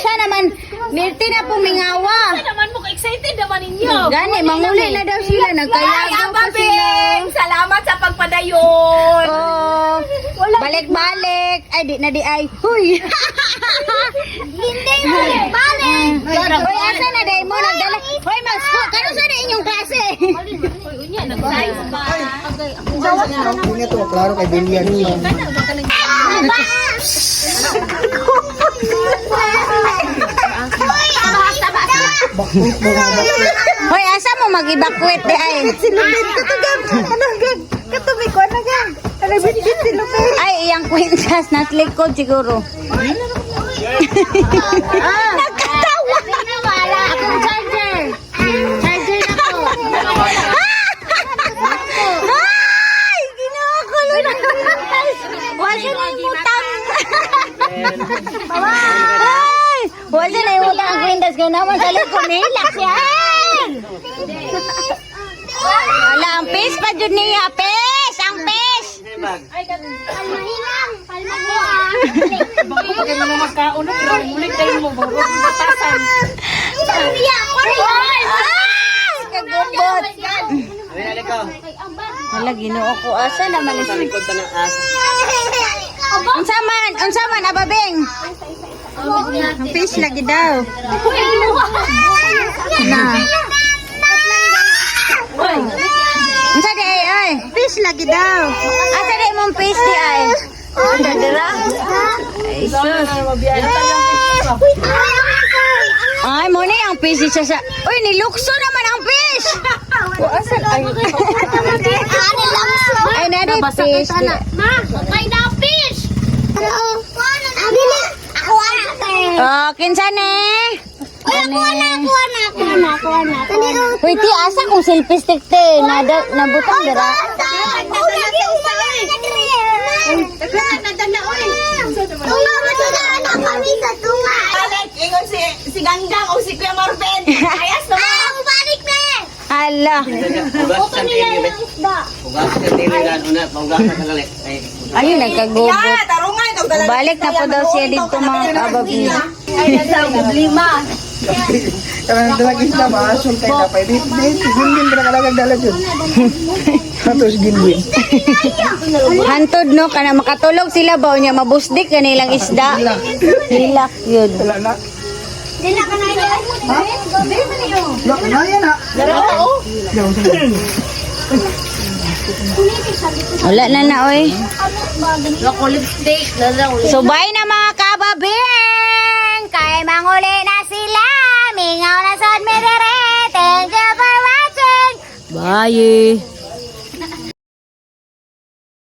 siya naman. Mirti na pumingawa. naman mo ka-excited naman ninyo. Gani, manguli na daw sila. Nagkayagaw pa sila. Salamat sa pagpadayon. Oh, balik-balik. Ay, di na di ay. Huy. Hindi balik. Hoy, asa na day mo nagdala? Hoy, mag-school. Kano sa na inyong klase? Hindi ito, klaro kay Bilian niya. Hoy, asa mo mag-evacuate di ay? Silupin, katugan. Katubi ko, anagan. Alabit-bit silupin. Ay, iyang kwintas. Nasa likod siguro. Nakatawa. Wala akong charger. Charger ako. Ay, ginakulo na. Wala na yung utang. Ay, wala na yung utang. Ang kwintas ko naman sa likod. Nihilak siya. Wala, ang fish pa dyan niya. Fish! Ang fish! Palmahinang. Pagka naman magkaunod, mulit tayo mo, batasan. Kagubot! Wala, ginoo ko. Asa naman ito? Unsa man, ababeng? Ang fish lagi daw. Na. Unsa di ay? Fish lagi daw. Asa di mong fish di ay? Asa dira? Ay, sus. Ay, mo ni ang fish siya sa... Uy, nilukso naman ang fish! Asan ay? Ay, nari fish. Ma, may na fish. Ako anak eh. Oh, kinsa ni? Uy, ako anak. Uy, ti, asa kung selfie stick te? Nabutang dira? Ingon si Ganggang o si Kuya Marvin. Ayas naman. Ah, balik na eh. Hala. Oto nila yung isda. Ayun, nagkagubot. Tarungan. Balik na po daw siya dito mga kababi. Ay, nasa lima. Karena lagi isda maasol kay kapay. Di gindin ba nakalagang dalag yun? Hatos gindin. Hantod no, kana makatulog sila ba niya mabusdik kanilang isda. Hilak yun. Wala na. Dila ka na yun. Wala na yan ha. Wala na na oy. Loko lipstick. Subay na mga kababing! Kay manguli na sila! Mingaw na sa mirere! Thank you for watching! Bye!